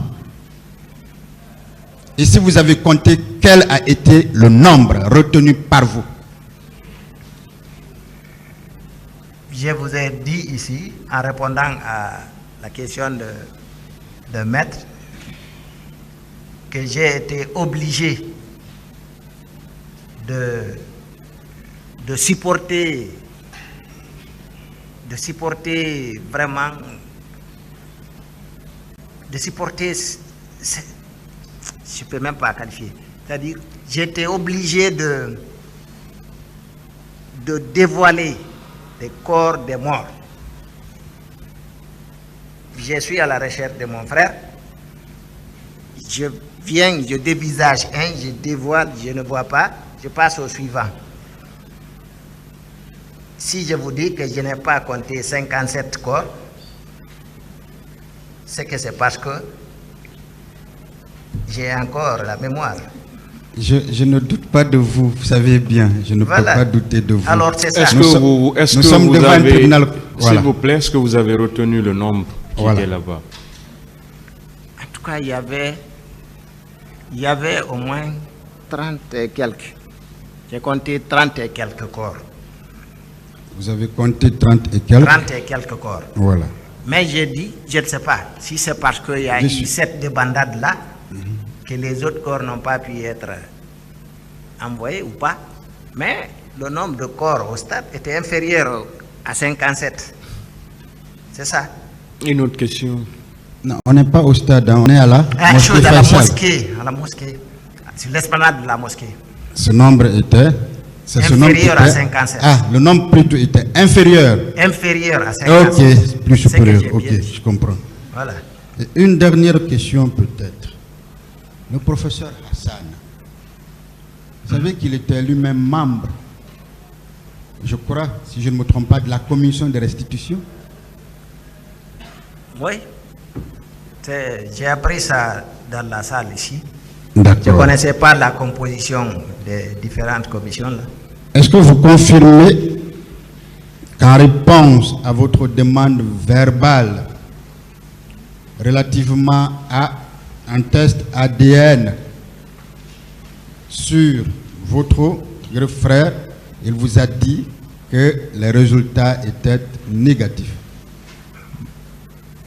Et si vous avez compté, quel a été le nombre retenu par vous? Je vous ai dit ici, en répondant à la question de maître, que j'ai été obligé de supporter vraiment, je ne peux même pas qualifier. C'est-à-dire, j'étais obligé de dévoiler les corps des morts. Je suis à la recherche de mon frère. Je viens, je dévisage un, je dévoile, je ne vois pas, je passe au suivant. Si je vous dis que je n'ai pas compté 57 corps, c'est que c'est parce que j'ai encore la mémoire. Je ne doute pas de vous, vous savez bien, je ne peux pas douter de vous. Alors c'est ça. Est-ce Nous que sommes vous devant un avez, tribunal. Voilà. s'il vous plaît, est-ce que vous avez retenu le nombre qui Voilà. était là-bas? En tout cas, il y avait au moins 30 et quelques. J'ai compté 30 et quelques corps. Vous avez compté 30 et quelques. 30 et quelques corps. Voilà. Mais j'ai dit, je ne sais pas, si c'est parce qu'il y a eu cette débandade là, que les autres corps n'ont pas pu être envoyés ou pas. Mais le nombre de corps au stade était inférieur à 57. C'est ça. Une autre question. Non, on n'est pas au stade, hein, on est à la mosquée À la Faisal. mosquée, sur l'esplanade de la mosquée. Ce nombre était... c'est ce nombre Inférieur à 57. Ah, le nombre plutôt était inférieur. Inférieur à 57. Ok, plus C'est que supérieur. j'ai Ok, bien dit. je comprends. Voilà. Et une dernière question peut-être. Le professeur Hassan, vous savez qu'il était lui-même membre, je crois, si je ne me trompe pas, de la commission de restitution? Oui. J'ai appris ça dans la salle ici. Je ne D'accord. connaissais pas la composition des différentes commissions là. Est-ce que vous confirmez qu'en réponse à votre demande verbale relativement à un test ADN sur votre frère, il vous a dit que les résultats étaient négatifs?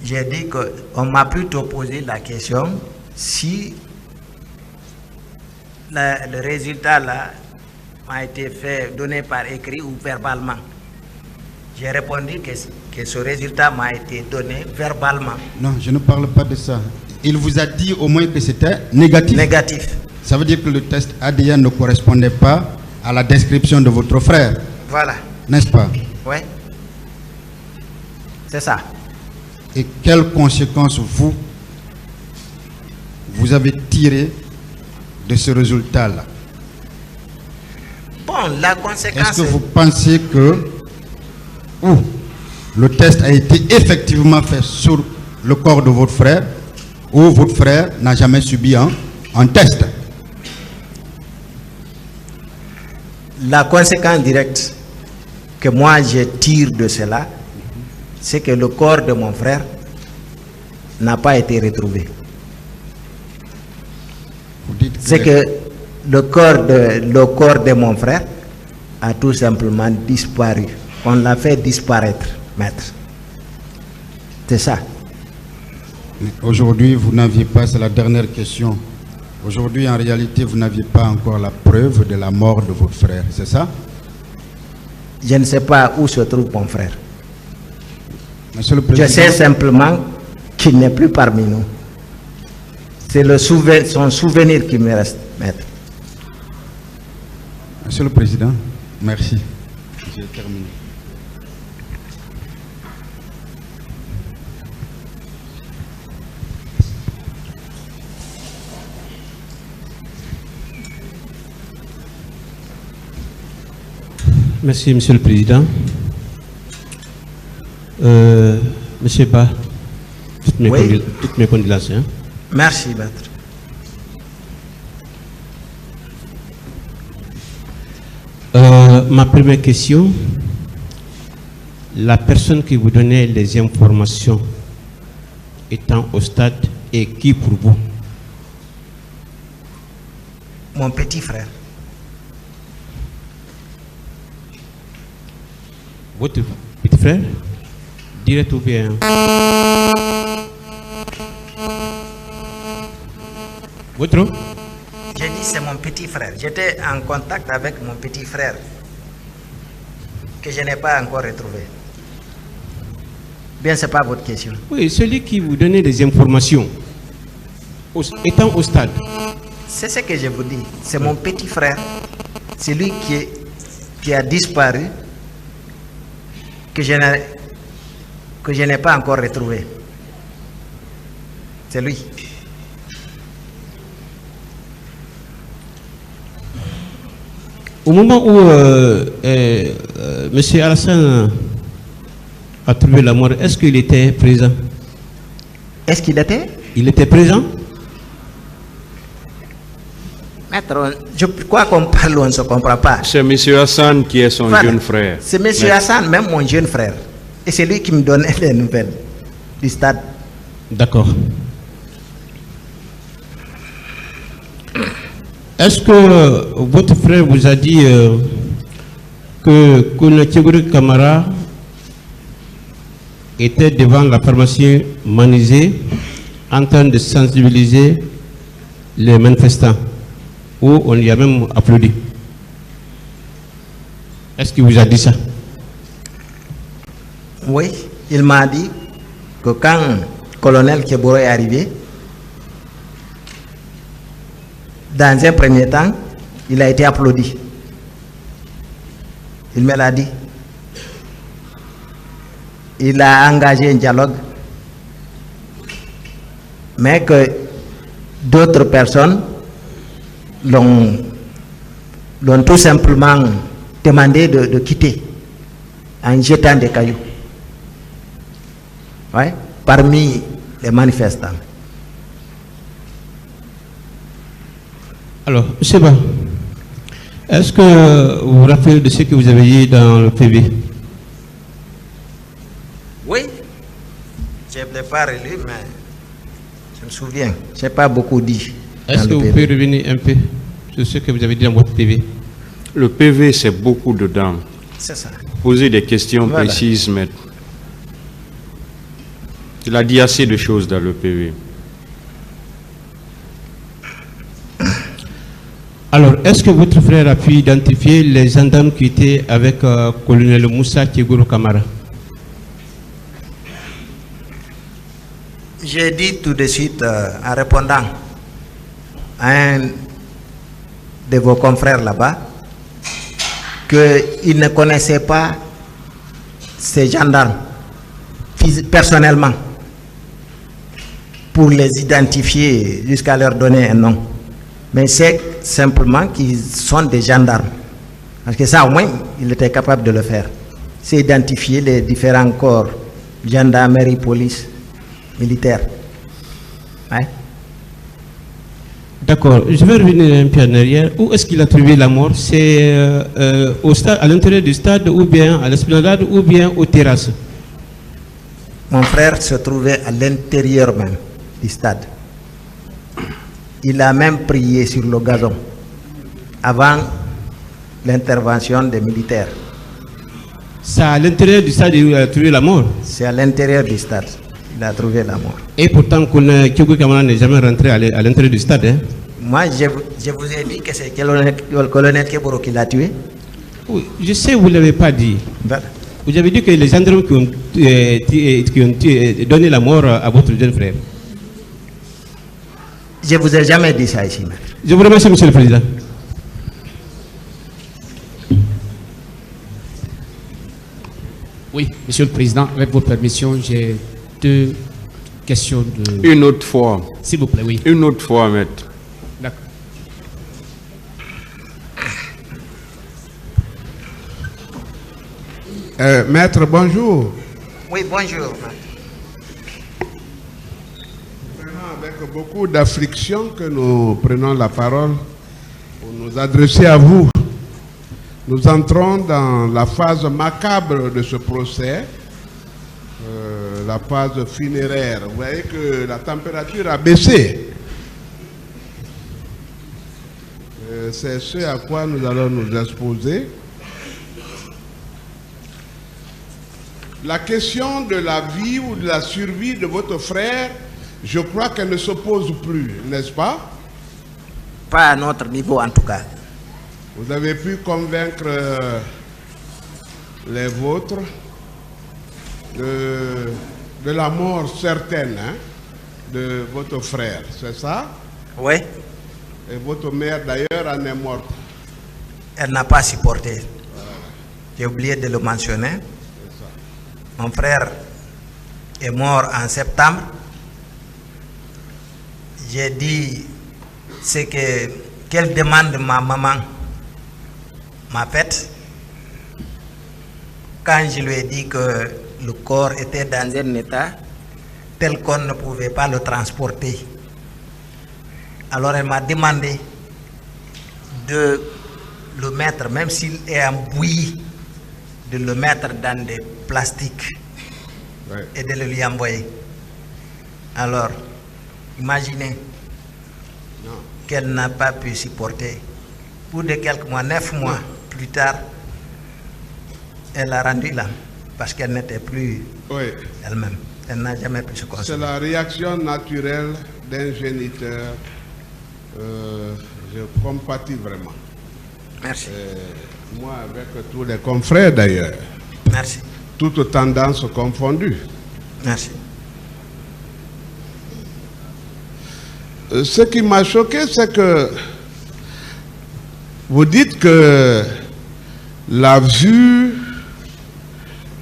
J'ai dit qu'on m'a plutôt posé la question si le résultat là m'a été donné par écrit ou verbalement. J'ai répondu que ce résultat m'a été donné verbalement. Non, je ne parle pas de ça. Il vous a dit au moins que c'était négatif. Négatif. Ça veut dire que le test ADN ne correspondait pas à la description de votre frère, Voilà. n'est-ce pas? Oui. C'est ça. Et quelles conséquences vous avez tirées de ce résultat-là? Bon, la Est-ce conséquence... que vous pensez que le test a été effectivement fait sur le corps de votre frère, ou votre frère n'a jamais subi un test? La conséquence directe que moi je tire de cela, c'est que le corps de mon frère n'a pas été retrouvé. Vous dites C'est que le corps de mon frère a tout simplement disparu. On l'a fait disparaître, maître. C'est ça. Aujourd'hui, vous n'aviez pas, c'est la dernière question. Aujourd'hui, en réalité, vous n'aviez pas encore la preuve de la mort de votre frère, c'est ça? Je ne sais pas où se trouve mon frère. Monsieur le Je Président, sais simplement qu'il n'est plus parmi nous. C'est son souvenir qui me reste, maître. Monsieur le Président, merci. J'ai terminé. Merci, Monsieur le Président. Monsieur Ba, toutes mes condoléances. Hein. Merci, Maître. Ma première question, la personne qui vous donnait les informations étant au stade est qui pour vous? Mon petit frère. Votre petit frère? Direct ou bien? Votre? J'ai dit c'est mon petit frère. J'étais en contact avec mon petit frère que je n'ai pas encore retrouvé. Bien, c'est pas votre question. Oui, celui qui vous donnait des informations étant au stade. C'est ce que je vous dis. C'est mon petit frère. C'est lui qui a disparu, que je n'ai pas encore retrouvé. C'est lui. Au moment où M. Alassane a trouvé la mort, est-ce qu'il était présent? Est-ce qu'il était? Il était présent? Maître, je crois qu'on parle, on ne se comprend pas. C'est M. Hassan qui est son jeune frère. C'est M. Hassan, même mon jeune frère. Et c'est lui qui me donnait les nouvelles du stade. D'accord. Est-ce que votre frère vous a dit que Kounatiburi Kamara était devant la pharmacie Manizé en train de sensibiliser les manifestants, où on lui a même applaudi? Est-ce qu'il vous a dit ça? Oui, il m'a dit que quand le colonel Keboro est arrivé, dans un premier temps, il a été applaudi. Il me l'a dit. Il a engagé un dialogue, mais que d'autres personnes l'ont tout simplement demandé de quitter en jetant des cailloux. Ouais, parmi les manifestants. Alors, M. Ba, est-ce que vous vous rappelez de ce que vous avez dit dans le PV? Oui, je ne l'ai pas relu, mais je me souviens. Je n'ai pas beaucoup dit. Est-ce que vous pouvez revenir un peu sur ce que vous avez dit dans votre PV? Le PV, c'est beaucoup dedans. C'est ça. Posez des questions précises, maître. Il a dit assez de choses dans le PV. Alors, est-ce que votre frère a pu identifier les gendarmes qui étaient avec colonel Moussa Tiegourou Kamara? J'ai dit tout de suite en répondant à un de vos confrères là-bas qu'il ne connaissait pas ces gendarmes personnellement pour les identifier jusqu'à leur donner un nom. Mais c'est simplement qu'ils sont des gendarmes. Parce que ça, au moins, il était capable de le faire. C'est identifier les différents corps, gendarmerie, police, militaire. Ouais. D'accord. Je vais revenir un peu en arrière. Où est-ce qu'il a trouvé la mort? C'est au stade, à l'intérieur du stade, ou bien à l'esplanade, ou bien aux terrasses? Mon frère se trouvait à l'intérieur même du stade. Il a même prié sur le gazon avant l'intervention des militaires. C'est à l'intérieur du stade où il a trouvé la mort? C'est à l'intérieur du stade. Il a trouvé la mort. Et pourtant, Tiegourou Kamara n'est jamais rentré à l'intérieur du stade. Hein? Moi, je vous ai dit que c'est le colonel Keboro qui l'a tué. Oui, je sais, vous ne l'avez pas dit. Voilà. Vous avez dit que les gendarmes qui ont donné la mort à votre jeune frère. Je ne vous ai jamais dit ça ici, maître. Je vous remercie, Monsieur le Président. Oui, Monsieur le Président, avec votre permission, j'ai deux questions de... Une autre fois. S'il vous plaît, oui. Une autre fois, maître. D'accord. Maître, bonjour. Oui, bonjour. Vraiment avec beaucoup d'affliction que nous prenons la parole pour nous adresser à vous. Nous entrons dans la phase macabre de ce procès, la phase funéraire. Vous voyez que la température a baissé. C'est ce à quoi nous allons nous exposer. La question de la vie ou de la survie de votre frère, je crois qu'elle ne se pose plus, n'est-ce pas? Pas à notre niveau en tout cas. Vous avez pu convaincre les vôtres de la mort certaine, hein, de votre frère, c'est ça? Oui. Et votre mère d'ailleurs en est morte. Elle n'a pas supporté. J'ai oublié de le mentionner. Mon frère est mort en septembre. J'ai dit quelle demande ma maman m'a faite. Quand je lui ai dit que le corps était dans un état tel qu'on ne pouvait pas le transporter. Alors elle m'a demandé de le mettre, même s'il est en bouillie, de le mettre dans des plastiques et de le lui envoyer. Alors, imaginez qu'elle n'a pas pu supporter. Pour de quelques mois, 9 mois plus tard, elle a rendu l'âme parce qu'elle n'était plus elle-même. Elle n'a jamais pu se consoler. C'est la réaction naturelle d'un géniteur. Je compatis vraiment. Merci. Moi, avec tous les confrères d'ailleurs. Merci. Toutes tendances confondues. Merci. Ce qui m'a choqué, c'est que vous dites que la vue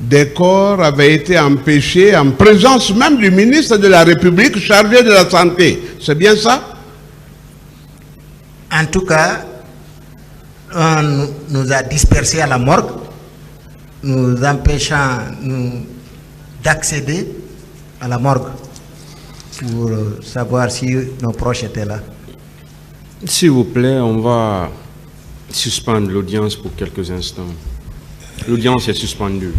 des corps avait été empêchée en présence même du ministre de la République chargé de la santé. C'est bien ça? En tout cas, on nous a dispersés à la morgue, nous empêchant d'accéder à la morgue pour savoir si nos proches étaient là. S'il vous plaît, on va suspendre l'audience pour quelques instants. L'audience est suspendue.